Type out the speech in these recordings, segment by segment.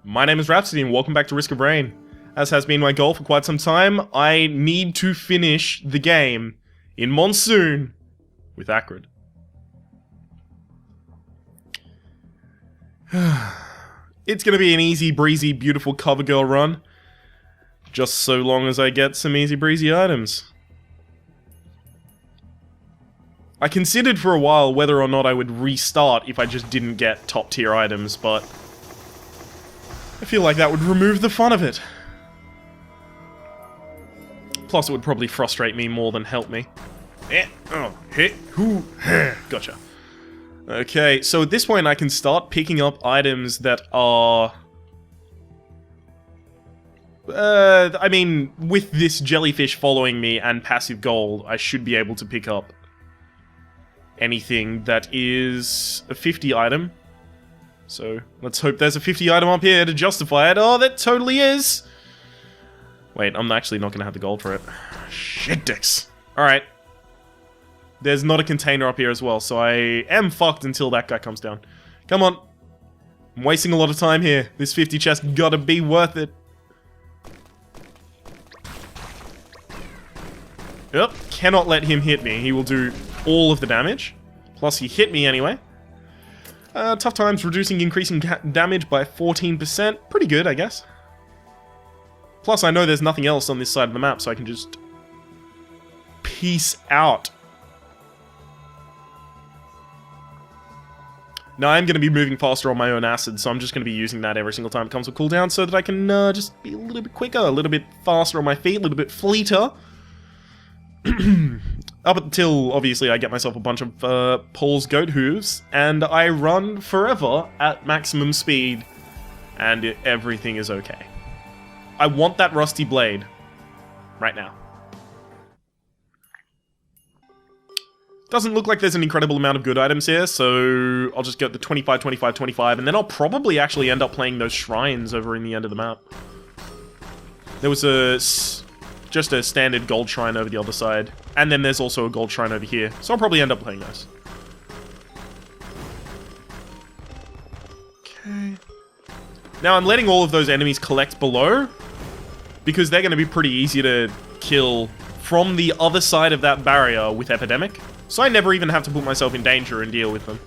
My name is Rhapsody and welcome back to Risk of Rain. As has been my goal for quite some time, I need to finish the game in Monsoon with Acrid. It's gonna be an easy breezy, beautiful cover girl run. Just so long as I get some easy breezy items. I considered for a while whether or not I would restart if I just didn't get top tier items, but I feel like that would remove the fun of it. Plus it would probably frustrate me more than help me. Gotcha. Okay, so at this point I can start picking up items that are... I mean, with this jellyfish following me and passive gold, I should be able to pick up anything that is a 50 item. So, let's hope there's a 50 item up here to justify it. Oh, that totally is! Wait, I'm actually not gonna have the gold for it. Shit dicks. Alright. There's not a container up here as well, so I am fucked until that guy comes down. Come on. I'm wasting a lot of time here. This 50 chest gotta be worth it. Yep, cannot let him hit me. He will do all of the damage. Plus, he hit me anyway. Tough times, reducing increasing damage by 14%. Pretty good, I guess. Plus, I know there's nothing else on this side of the map, so I can just peace out. Now, I'm going to be moving faster on my own acid, so I'm just going to be using that every single time it comes with cooldown, so that I can just be a little bit quicker, a little bit faster on my feet, a little bit fleeter. Up until, obviously, I get myself a bunch of Paul's goat hooves, and I run forever at maximum speed, and everything is okay. I want that rusty blade. Right now. Doesn't look like there's an incredible amount of good items here, so I'll just get the 25, 25, 25, and then I'll probably actually end up playing those shrines over in the end of the map. There was just a standard gold shrine over the other side, and then there's also a gold shrine over here, so I'll probably end up playing those. Okay. Now I'm letting all of those enemies collect below, because they're going to be pretty easy to kill from the other side of that barrier with Epidemic. So I never even have to put myself in danger and deal with them.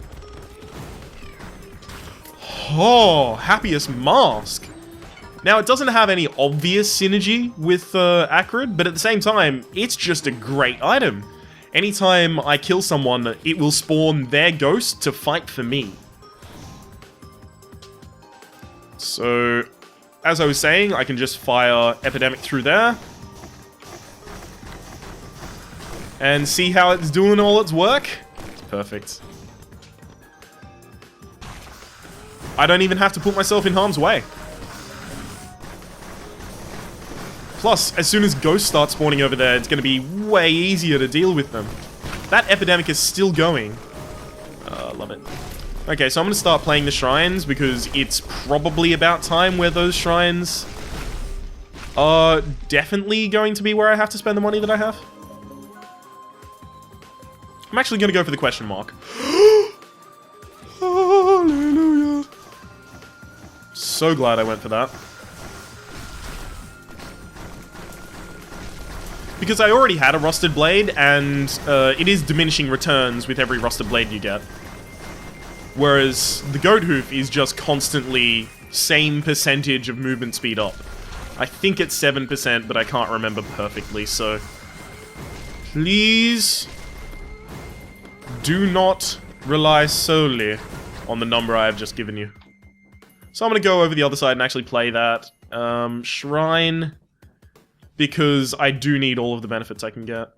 Oh, Happiest Mask. Now, it doesn't have any obvious synergy with Acrid, but at the same time, it's just a great item. Anytime I kill someone, it will spawn their ghost to fight for me. So, as I was saying, I can just fire Epidemic through there. And see how it's doing all its work? It's perfect. I don't even have to put myself in harm's way. Plus, as soon as ghosts start spawning over there, it's going to be way easier to deal with them. That Epidemic is still going. Love it. Okay, so I'm going to start playing the shrines, because it's probably about time where those shrines are definitely going to be where I have to spend the money that I have. I'm actually going to go for the question mark. Hallelujah. So glad I went for that. Because I already had a Rusted Blade, and it is diminishing returns with every Rusted Blade you get. Whereas the Goat Hoof is just constantly same percentage of movement speed up. I think it's 7%, but I can't remember perfectly, so... Please... do not rely solely on the number I have just given you. So I'm going to go over the other side and actually play that shrine, because I do need all of the benefits I can get.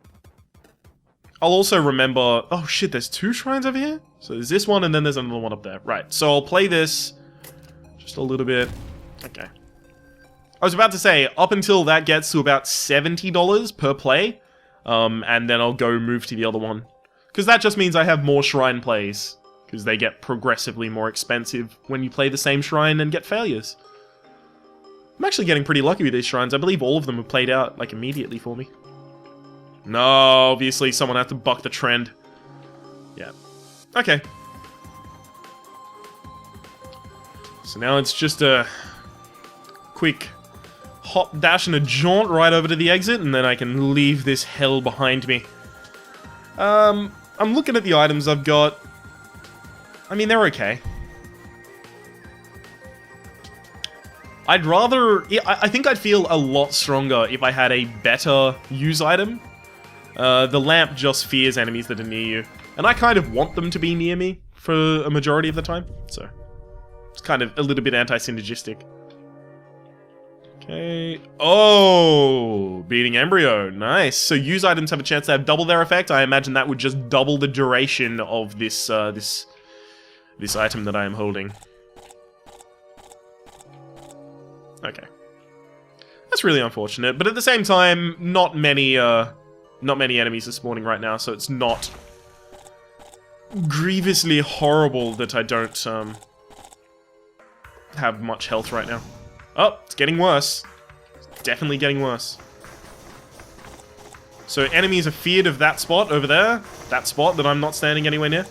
I'll also remember... Oh shit, there's two shrines over here? So there's this one and then there's another one up there. Right, so I'll play this just a little bit. Okay. I was about to say, up until that gets to about $70 per play, and then I'll go move to the other one. Because that just means I have more shrine plays, because they get progressively more expensive when you play the same shrine and get failures. I'm actually getting pretty lucky with these shrines. I believe all of them have played out, like, immediately for me. No, obviously someone had to buck the trend. Yeah. Okay. So now it's just a quick hop, dash, and a jaunt right over to the exit, and then I can leave this hell behind me. I'm looking at the items I've got. I mean, they're okay. I'd rather... I think I'd feel a lot stronger if I had a better use item. The lamp just fears enemies that are near you. And I kind of want them to be near me for a majority of the time. So, it's kind of a little bit anti-synergistic. Okay. Oh! Beating Embryo. Nice. So use items have a chance to have double their effect. I imagine that would just double the duration of this, this item that I am holding. Okay. That's really unfortunate, but at the same time, not many enemies are spawning right now, so it's not grievously horrible that I don't, have much health right now. Oh, it's getting worse. It's definitely getting worse. So enemies are feared of that spot over there. That spot that I'm not standing anywhere near.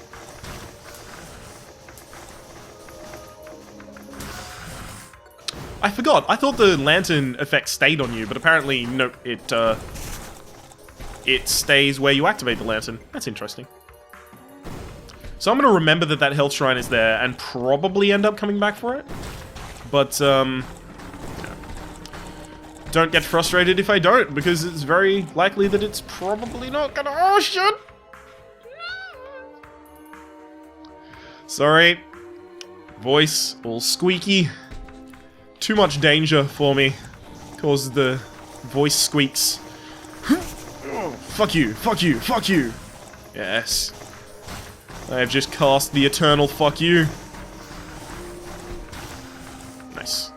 I forgot. I thought the lantern effect stayed on you, but apparently, no, it stays where you activate the lantern. That's interesting. So I'm going to remember that that health shrine is there and probably end up coming back for it. But, don't get frustrated if I don't, because it's very likely that it's probably not gonna... Oh, shit! Sorry. Voice all squeaky. Too much danger for me. Causes the voice squeaks. Oh, fuck you, fuck you, fuck you! Yes. I have just cast the eternal fuck you. Nice.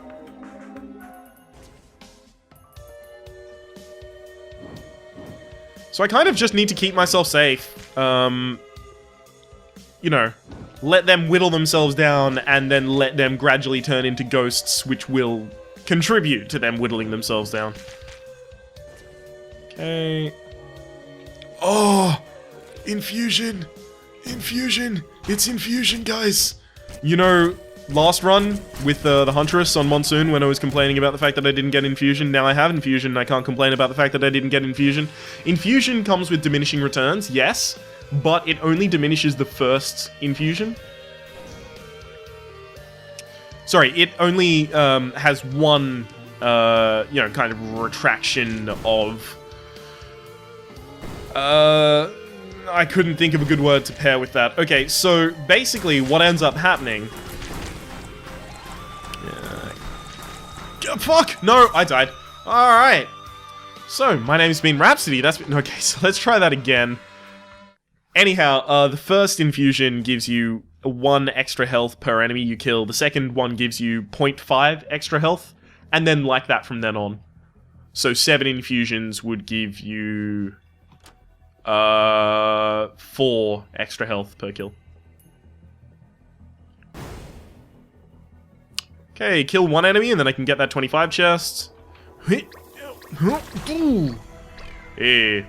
So I kind of just need to keep myself safe. You know, let them whittle themselves down and then let them gradually turn into ghosts, which will contribute to them whittling themselves down. Okay. Oh! Infusion! Infusion! It's infusion, guys! You know, last run with the Huntress on Monsoon when I was complaining about the fact that I didn't get infusion. Now I have infusion and I can't complain about the fact that I didn't get infusion. Infusion comes with diminishing returns, yes, but it only diminishes the first infusion. Sorry, it only has one, you know, kind of retraction of... I couldn't think of a good word to pair with that. Okay, so basically what ends up happening... Fuck! No, I died. Alright. So, my name's been Rhapsody. That's been... Okay, so let's try that again. Anyhow, the first infusion gives you 1 extra health per enemy you kill. The second one gives you 0.5 extra health. And then like that from then on. So 7 infusions would give you... 4 extra health per kill. Okay, kill 1 enemy and then I can get that 25 chest.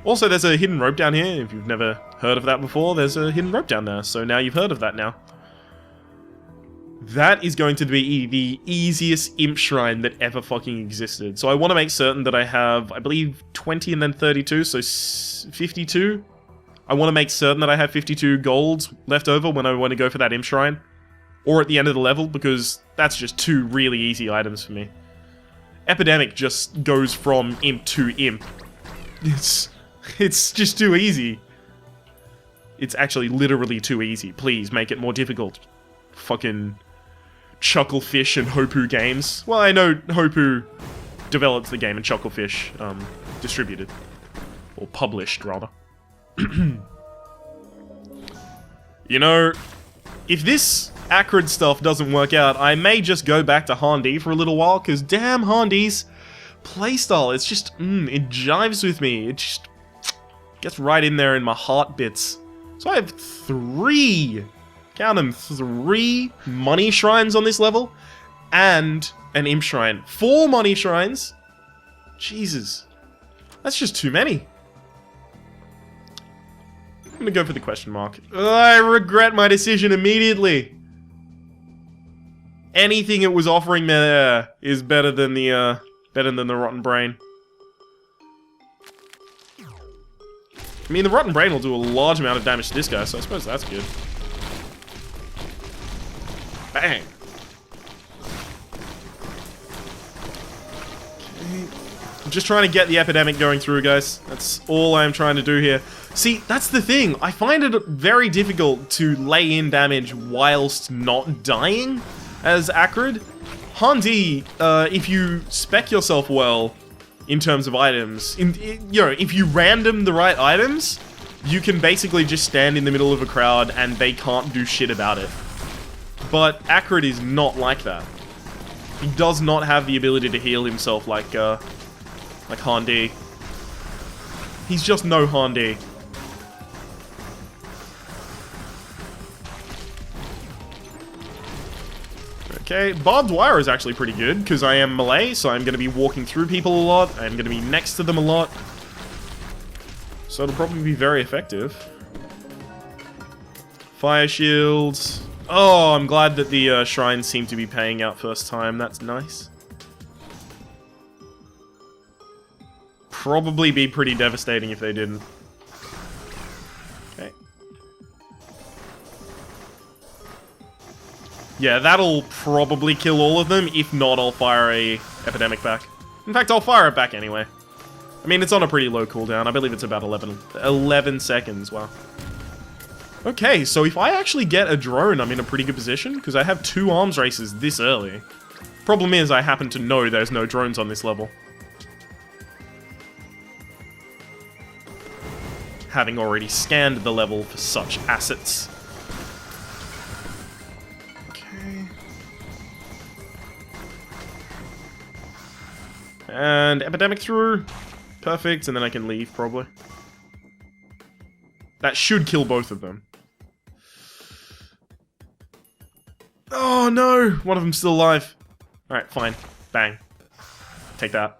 Also, there's a hidden rope down here. If you've never heard of that before, there's a hidden rope down there. So now you've heard of that now. That is going to be the easiest imp shrine that ever fucking existed. So I want to make certain that I have, I believe, 20 and then 32, so 52. I want to make certain that I have 52 golds left over when I want to go for that imp shrine. Or at the end of the level, because that's just 2 really easy items for me. Epidemic just goes from imp to imp. It's just too easy. It's actually literally too easy. Please make it more difficult. Fucking Chucklefish and Hopu Games. Well, I know Hopu developed the game and Chucklefish distributed. Or published, rather. You know, if this Acrid stuff doesn't work out, I may just go back to Handy for a little while, because damn Handy's playstyle, it's just, it jives with me. It just gets right in there in my heart bits. So I have 3, count them, 3 money shrines on this level, and an imp shrine. 4 money shrines? Jesus. That's just too many. I'm gonna go for the question mark. I regret my decision immediately. Anything it was offering there is better than the rotten brain. I mean, the rotten brain will do a large amount of damage to this guy, so I suppose that's good. Bang. Okay. I'm just trying to get the epidemic going through, guys. That's all I'm trying to do here. See, that's the thing. I find it very difficult to lay in damage whilst not dying as Acrid. Handy, if you spec yourself well in terms of items, if you random the right items, you can basically just stand in the middle of a crowd and they can't do shit about it. But Acrid is not like that. He does not have the ability to heal himself like Handy. He's just no Handy. Okay, barbed wire is actually pretty good, because I am melee, so I'm going to be walking through people a lot, I'm going to be next to them a lot. So it'll probably be very effective. Fire shields. Oh, I'm glad that the shrines seem to be paying out first time, that's nice. Probably be pretty devastating if they didn't. Okay. Yeah, that'll probably kill all of them. If not, I'll fire a epidemic back. In fact, I'll fire it back anyway. I mean, it's on a pretty low cooldown. I believe it's about 11 seconds. Wow. Okay, so if I actually get a drone, I'm in a pretty good position, because I have 2 arms races this early. Problem is, I happen to know there's no drones on this level. Having already scanned the level for such assets. Okay. And epidemic through. Perfect, and then I can leave, probably. That should kill both of them. Oh no! One of them's still alive. Alright, fine. Bang. Take that.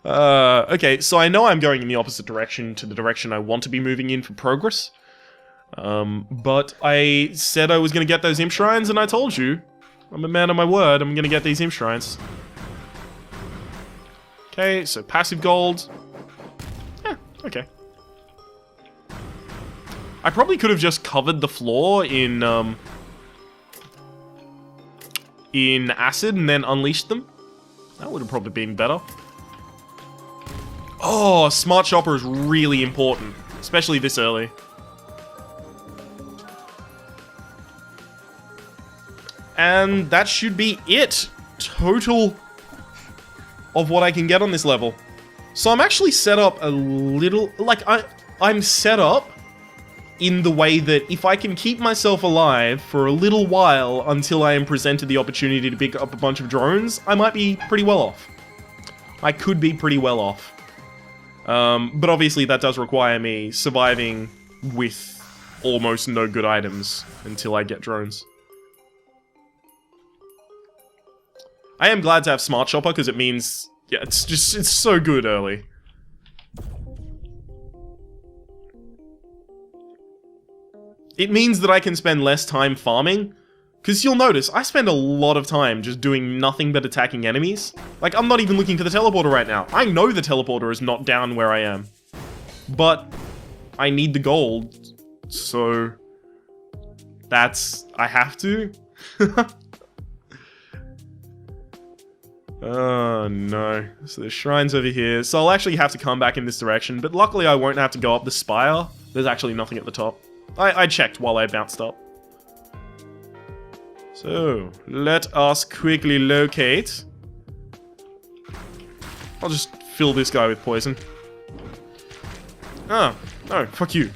Okay, so I know I'm going in the opposite direction to the direction I want to be moving in for progress. But I said I was going to get those imp shrines, and I told you. I'm a man of my word, I'm going to get these imp shrines. Okay, so passive gold. Yeah, okay. I probably could have just covered the floor in acid and then unleashed them. That would have probably been better. Oh, smart shopper is really important, especially this early. And that should be it. Total of what I can get on this level. So I'm actually set up a little... Like, I'm set up in the way that if I can keep myself alive for a little while until I am presented the opportunity to pick up a bunch of drones, I might be pretty well off. I could be pretty well off. But obviously that does require me surviving with almost no good items until I get drones. I am glad to have Smart Shopper because it means, yeah, it's so good early. It means that I can spend less time farming, because you'll notice, I spend a lot of time just doing nothing but attacking enemies. Like, I'm not even looking for the teleporter right now. I know the teleporter is not down where I am. But I need the gold, so I have to. Oh no. So there's shrines over here. So I'll actually have to come back in this direction, but luckily I won't have to go up the spire. There's actually nothing at the top. I checked while I bounced up. So, let us quickly locate. I'll just fill this guy with poison. Ah, no, fuck you.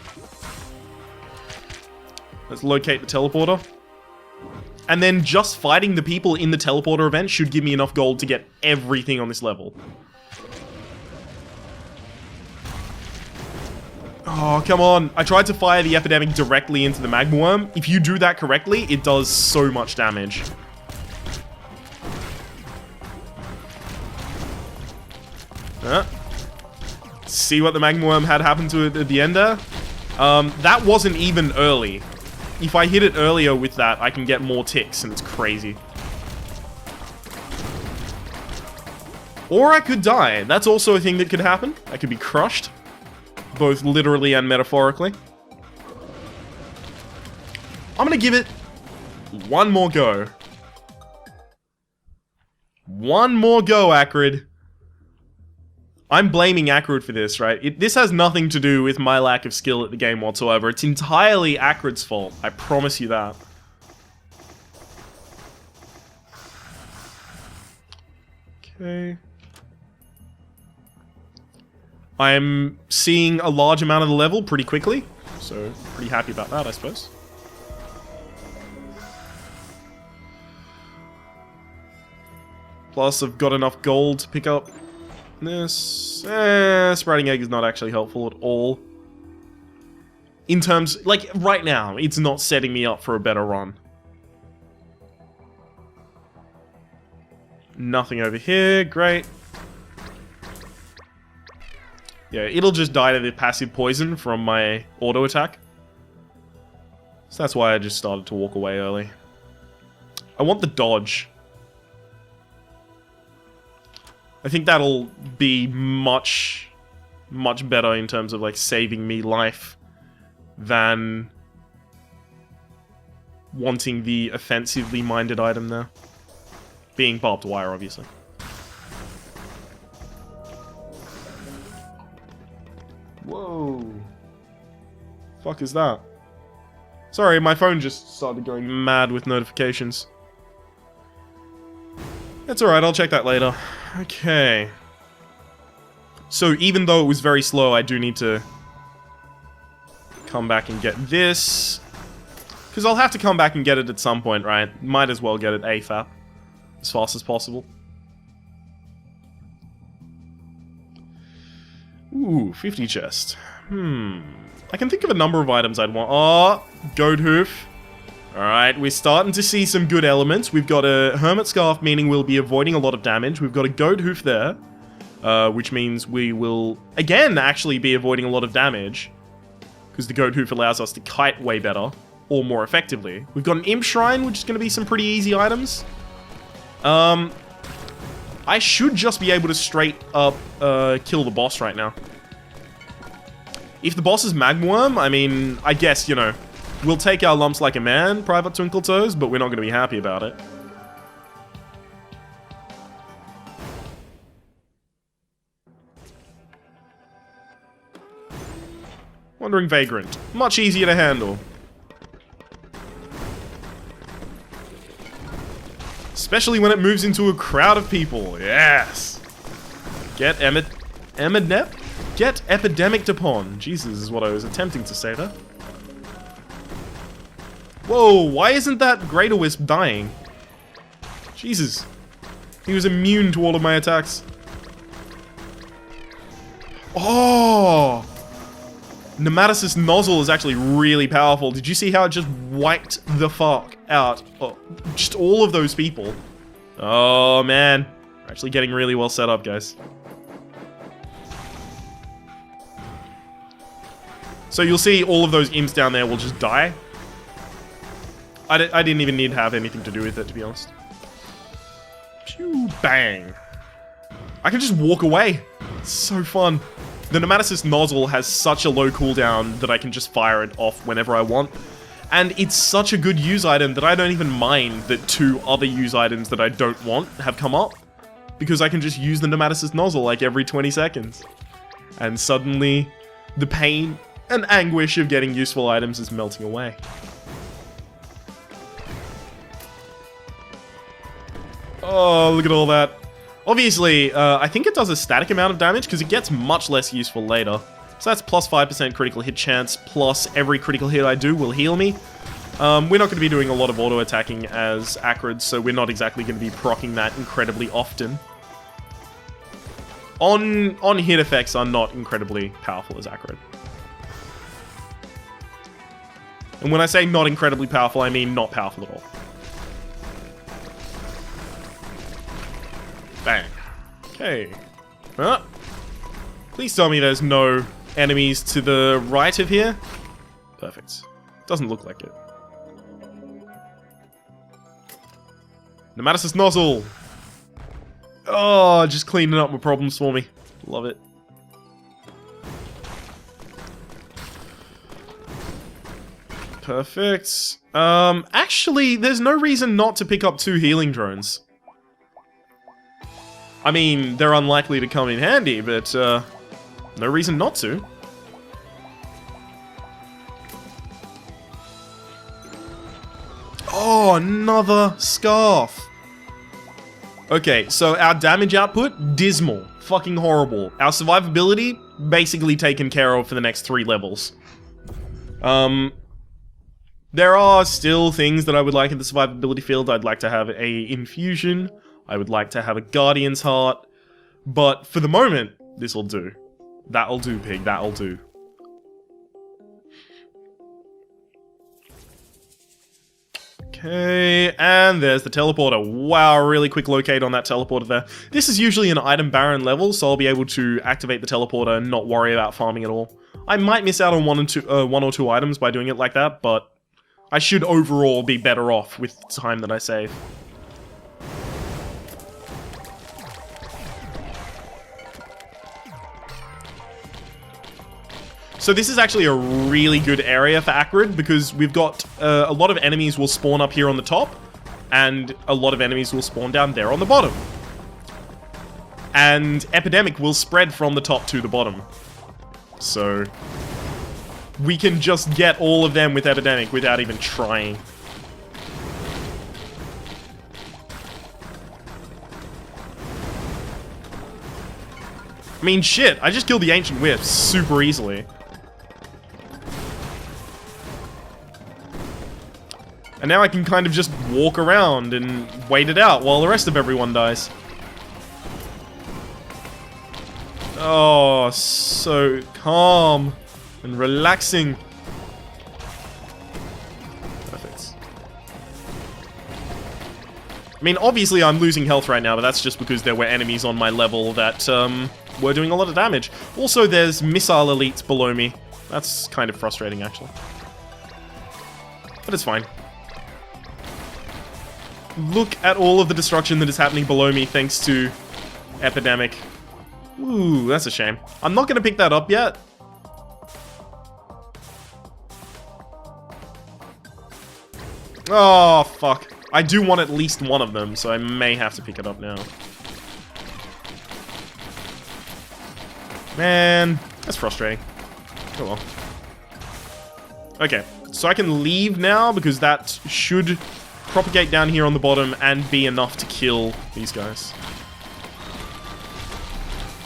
Let's locate the teleporter. And then just fighting the people in the teleporter event should give me enough gold to get everything on this level. Oh, come on. I tried to fire the epidemic directly into the magma worm. If you do that correctly, it does so much damage. See what the magma worm had happen to it at the end there? That wasn't even early. if I hit it earlier with that, I can get more ticks, and it's crazy. Or I could die. That's also a thing that could happen. I could be crushed, both literally and metaphorically. I'm gonna give it one more go. One more go, Acrid. I'm blaming Acrid for this, right? This has nothing to do with my lack of skill at the game whatsoever. It's entirely Acrid's fault. I promise you that. Okay. I'm seeing a large amount of the level pretty quickly, so pretty happy about that, I suppose. Plus, I've got enough gold to pick up this. Sprouting egg is not actually helpful at all. In terms, like, right now, it's not setting me up for a better run. Nothing over here, great. Yeah, it'll just die to the passive poison from my auto attack. So that's why I just started to walk away early. I want the dodge. I think that'll be much better in terms of, like, saving me life than wanting the offensively minded item there. Being barbed wire, obviously. Whoa. Fuck is that? Sorry, my phone just started going mad with notifications. That's alright, I'll check that later. Okay. So even though it was very slow, I do need to come back and get this. Because I'll have to come back and get it at some point, right? Might as well get it ASAP. As fast as possible. Ooh, 50 chest. I can think of a number of items I'd want. Oh, goat hoof. Alright, we're starting to see some good elements. We've got a hermit scarf, meaning we'll be avoiding a lot of damage. We've got a goat hoof there, which means we will, again, actually be avoiding a lot of damage. Because the goat hoof allows us to kite way better, or more effectively. We've got an imp shrine, which is going to be some pretty easy items. I should just be able to straight up kill the boss right now. If the boss is Magmaworm, I mean, I guess, you know, we'll take our lumps like a man, Private Twinkletoes, but we're not going to be happy about it. Wandering Vagrant. Much easier to handle. Especially when it moves into a crowd of people. Yes! Get Get Epidemic upon. Jesus is what I was attempting to say there. Whoa, why isn't that Greater Wisp dying? Jesus. He was immune to all of my attacks. Oh! Nematocyst Nozzle is actually really powerful. Did you see how it just wiped the fuck out? Oh, just all of those people. Oh, man. We're actually getting really well set up, guys. So you'll see all of those imps down there will just die. I didn't even need to have anything to do with it, to be honest. Pew, bang. I can just walk away. It's so fun. The Nematocyst Nozzle has such a low cooldown that I can just fire it off whenever I want. And it's such a good use item that I don't even mind that 2 other use items that I don't want have come up. Because I can just use the Nematocyst Nozzle like every 20 seconds. And suddenly, the pain and anguish of getting useful items is melting away. Oh, look at all that. Obviously, I think it does a static amount of damage because it gets much less useful later. So that's plus 5% critical hit chance, plus every critical hit I do will heal me. We're not going to be doing a lot of auto-attacking as Acrid, so we're not exactly going to be proccing that incredibly often. On hit effects are not incredibly powerful as Acrid. And when I say not incredibly powerful, I mean not powerful at all. Bang. Okay. Please tell me there's no enemies to the right of here. Perfect. Doesn't look like it. Nemesis Nozzle! Oh, just cleaning up my problems for me. Love it. Perfect. Actually, there's no reason not to pick up 2 healing drones. I mean, they're unlikely to come in handy, but, no reason not to. Oh, another scarf. Okay, so our damage output, dismal. Fucking horrible. Our survivability, basically taken care of for the next 3 levels. There are still things that I would like in the survivability field. I'd like to have a infusion. I would like to have a guardian's heart. But for the moment, this'll do. That'll do, pig. That'll do. Okay, and there's the teleporter. Wow, really quick locate on that teleporter there. This is usually an item baron level, so I'll be able to activate the teleporter and not worry about farming at all. I might miss out on one or two items by doing it like that, but I should overall be better off with the time that I save. So this is actually a really good area for Acrid because we've got a lot of enemies will spawn up here on the top and a lot of enemies will spawn down there on the bottom. And Epidemic will spread from the top to the bottom. So we can just get all of them with Epidemic without even trying. I mean, shit, I just killed the Ancient Wisp super easily. And now I can kind of just walk around and wait it out while the rest of everyone dies. Oh, so calm and relaxing. Perfect. I mean, obviously I'm losing health right now, but that's just because there were enemies on my level that were doing a lot of damage. Also, there's missile elites below me. That's kind of frustrating, actually. But it's fine. Look at all of the destruction that is happening below me thanks to Epidemic. Ooh, that's a shame. I'm not going to pick that up yet. Oh, fuck. I do want at least one of them, so I may have to pick it up now. Man, that's frustrating. Oh well. Okay, so I can leave now because that should propagate down here on the bottom and be enough to kill these guys.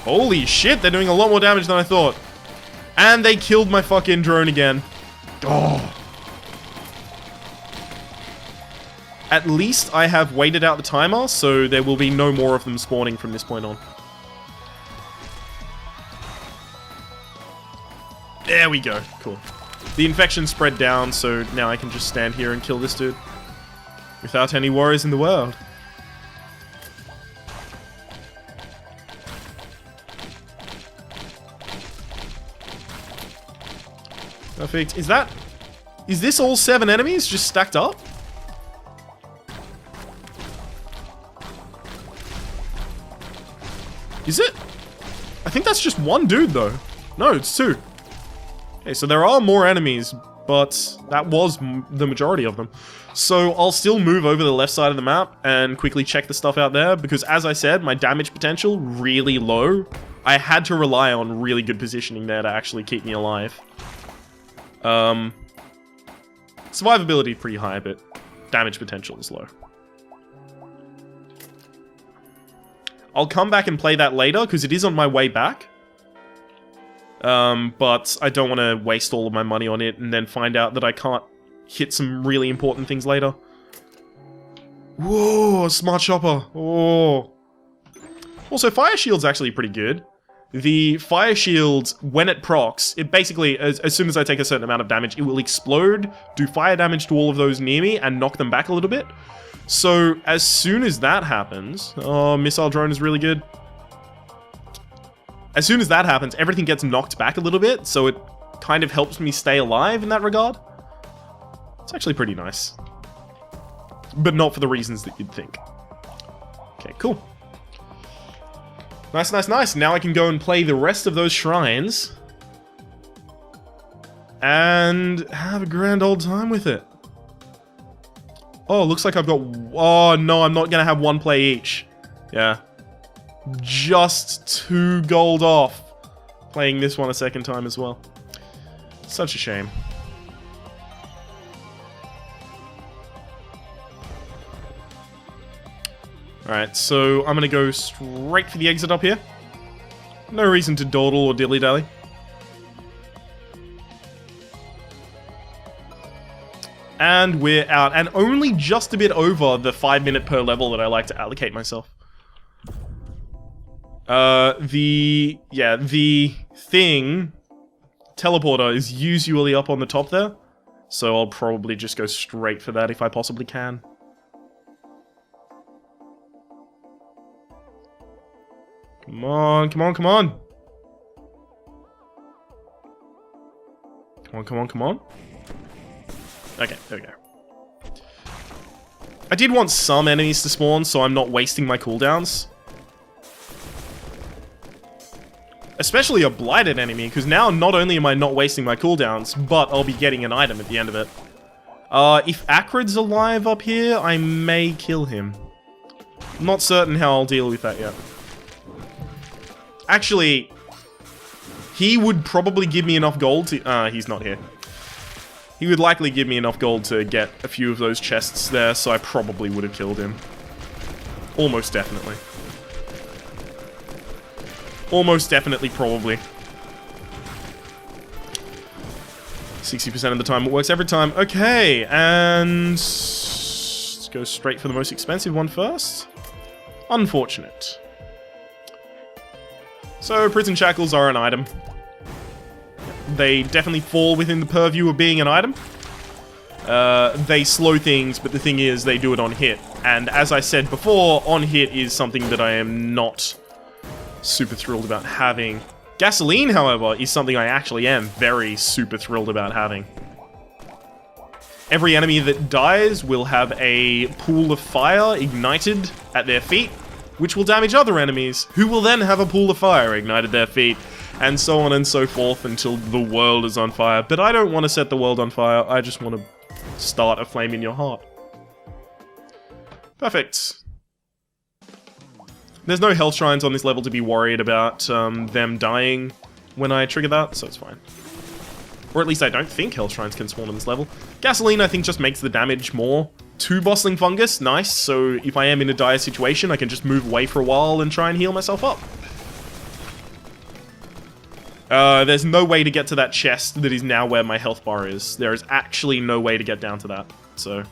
Holy shit, they're doing a lot more damage than I thought. And they killed my fucking drone again. Oh. At least I have waited out the timer, so there will be no more of them spawning from this point on. There we go. Cool. The infection spread down, so now I can just stand here and kill this dude. Without any worries in the world. Perfect. Is this all 7 enemies just stacked up? Is it? I think that's just one dude though. No, it's 2. Okay, so there are more enemies, but that was the majority of them. So I'll still move over the left side of the map and quickly check the stuff out there, because as I said, my damage potential really low. I had to rely on really good positioning there to actually keep me alive. Survivability pretty high, but damage potential is low. I'll come back and play that later, because it is on my way back. But I don't want to waste all of my money on it and then find out that I can't hit some really important things later. Whoa, smart shopper. Oh. Also, fire shield's actually pretty good. The fire shield, when it procs, it basically, as soon as I take a certain amount of damage, it will explode, do fire damage to all of those near me, and knock them back a little bit. So, as soon as that happens... Oh, missile drone is really good. As soon as that happens, everything gets knocked back a little bit, so it kind of helps me stay alive in that regard. It's actually pretty nice. But not for the reasons that you'd think. Okay, cool. Nice, nice, nice. Now I can go and play the rest of those shrines. And have a grand old time with it. Oh, looks like I've got... Oh, no, I'm not going to have one play each. Yeah. Just 2 gold off. Playing this one a second time as well. Such a shame. Alright, so I'm going to go straight for the exit up here. No reason to dawdle or dilly-dally. And we're out. And only just a bit over the 5 minute per level that I like to allocate myself. The thing, teleporter, is usually up on the top there. So I'll probably just go straight for that if I possibly can. Come on, come on, come on. Come on, come on, come on. Okay, there we go. I did want some enemies to spawn, so I'm not wasting my cooldowns. Especially a blighted enemy, because now not only am I not wasting my cooldowns, but I'll be getting an item at the end of it. If Acrid's alive up here, I may kill him. I'm not certain how I'll deal with that yet. Actually, he would probably give me enough gold to... he's not here. He would likely give me enough gold to get a few of those chests there, so I probably would have killed him. Almost definitely. Almost definitely, probably. 60% of the time, it works every time. Okay, and... let's go straight for the most expensive one first. Unfortunate. So, prison shackles are an item. They definitely fall within the purview of being an item. They slow things, but the thing is, they do it on hit. And as I said before, on hit is something that I am not super thrilled about having. Gasoline, however, is something I actually am very super thrilled about having. Every enemy that dies will have a pool of fire ignited at their feet, which will damage other enemies, who will then have a pool of fire ignited at their feet. And so on and so forth until the world is on fire. But I don't want to set the world on fire, I just want to start a flame in your heart. Perfect. There's no health shrines on this level to be worried about them dying when I trigger that, so it's fine. Or at least I don't think health shrines can spawn on this level. Gasoline, I think, just makes the damage more. 2 Bossling Fungus, nice, so if I am in a dire situation, I can just move away for a while and try and heal myself up. There's no way to get to that chest that is now where my health bar is. There is actually no way to get down to that. So,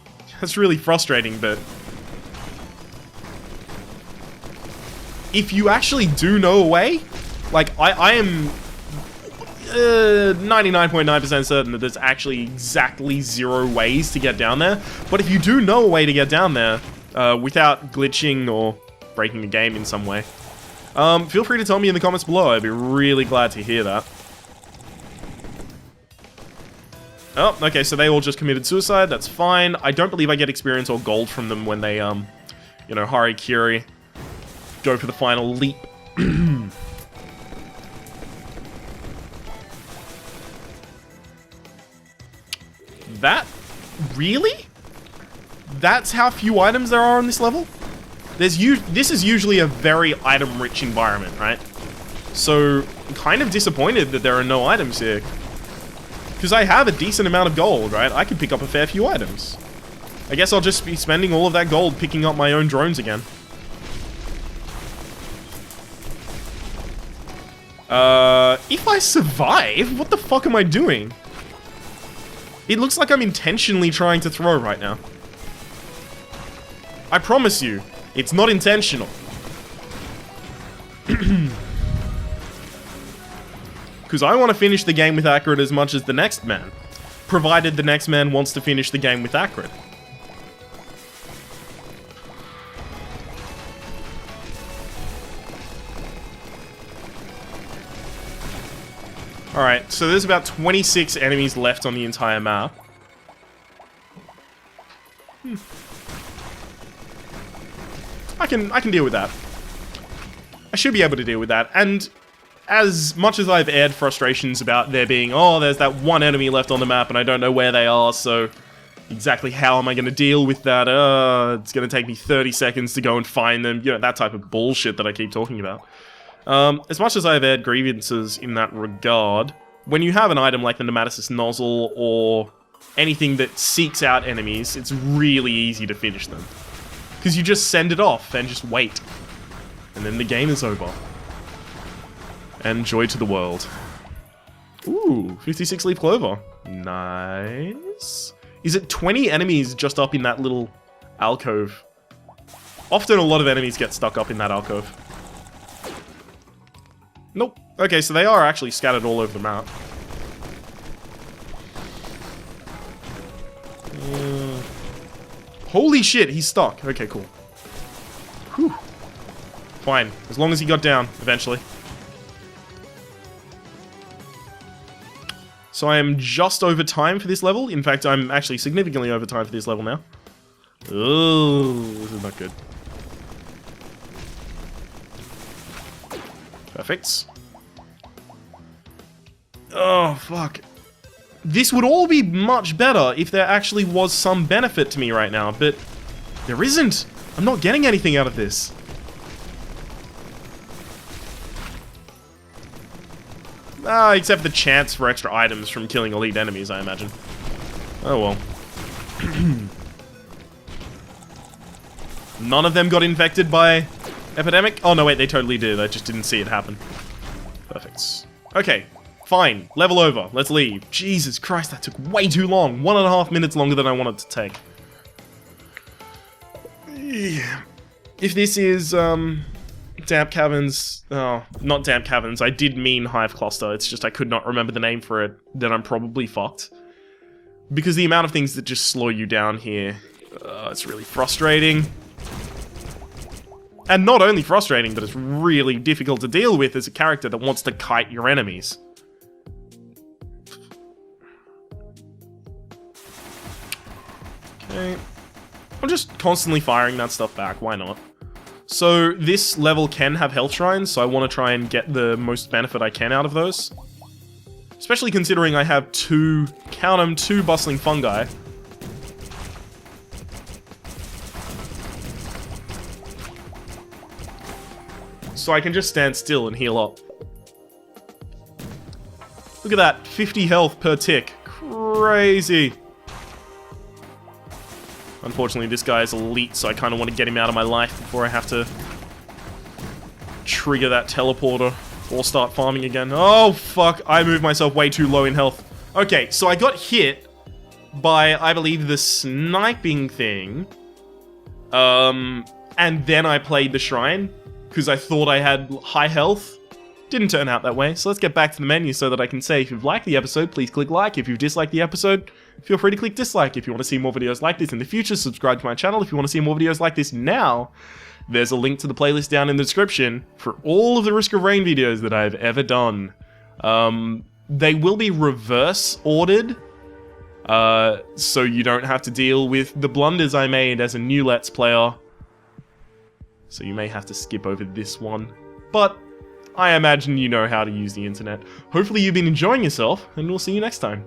that's really frustrating, but... if you actually do know a way, like, I am 99.9% certain that there's actually exactly 0 ways to get down there. But if you do know a way to get down there, without glitching or breaking the game in some way, feel free to tell me in the comments below. I'd be really glad to hear that. Oh, okay, so they all just committed suicide. That's fine. I don't believe I get experience or gold from them when they, you know, Harikiri. Go for the final leap. That? Really? That's how few items there are on this level? This is usually a very item-rich environment, right? So, I'm kind of disappointed that there are no items here. Because I have a decent amount of gold, right? I could pick up a fair few items. I guess I'll just be spending all of that gold picking up my own drones again. If I survive, what the fuck am I doing? It looks like I'm intentionally trying to throw right now. I promise you, it's not intentional. Because I want to finish the game with Acrid as much as the next man. Provided the next man wants to finish the game with Acrid. Alright, so there's about 26 enemies left on the entire map. I can deal with that. I should be able to deal with that. And as much as I've aired frustrations about there being, oh, there's that one enemy left on the map and I don't know where they are, so exactly how am I going to deal with that? It's going to take me 30 seconds to go and find them. You know, that type of bullshit that I keep talking about. As much as I've aired grievances in that regard, when you have an item like the Nemesis Nozzle or anything that seeks out enemies, it's really easy to finish them. Because you just send it off and just wait. And then the game is over. And joy to the world. Ooh, 56 leaf clover. Nice. Is it 20 enemies just up in that little alcove? Often a lot of enemies get stuck up in that alcove. Nope. Okay, so they are actually scattered all over the map. Holy shit, he's stuck. Okay, cool. Whew. Fine, as long as he got down, eventually. So I am just over time for this level. In fact, I'm actually significantly over time for this level now. Oh, this is not good. Perfect. Oh, fuck. This would all be much better if there actually was some benefit to me right now, but there isn't. I'm not getting anything out of this. Except the chance for extra items from killing elite enemies, I imagine. Oh well. None of them got infected by epidemic? Oh no, wait, they totally did. I just didn't see it happen. Perfect. Okay, fine. Level over. Let's leave. Jesus Christ, that took way too long. 1.5 minutes longer than I wanted to take. Yeah. If this is, Damp Caverns... Oh, not Damp Caverns. I did mean Hive Cluster. It's just I could not remember the name for it. Then I'm probably fucked. Because the amount of things that just slow you down here... it's really frustrating. And not only frustrating, but it's really difficult to deal with as a character that wants to kite your enemies. Okay. I'm just constantly firing that stuff back. Why not? So this level can have health shrines, so I want to try and get the most benefit I can out of those. Especially considering I have two, count them, 2 bustling fungi. So I can just stand still and heal up. Look at that, 50 health per tick. Crazy. Unfortunately, this guy is elite, so I kind of want to get him out of my life before I have to trigger that teleporter or start farming again. Oh, fuck. I moved myself way too low in health. Okay, so I got hit by, I believe, the sniping thing. And then I played the shrine, because I thought I had high health. Didn't turn out that way, so let's get back to the menu so that I can say if you've liked the episode, please click like. If you've disliked the episode, feel free to click dislike. If you want to see more videos like this in the future, subscribe to my channel. If you want to see more videos like this now, there's a link to the playlist down in the description for all of the Risk of Rain videos that I've ever done. They will be reverse ordered, so you don't have to deal with the blunders I made as a new Let's Player. So you may have to skip over this one, but I imagine you know how to use the internet. Hopefully you've been enjoying yourself, and we'll see you next time.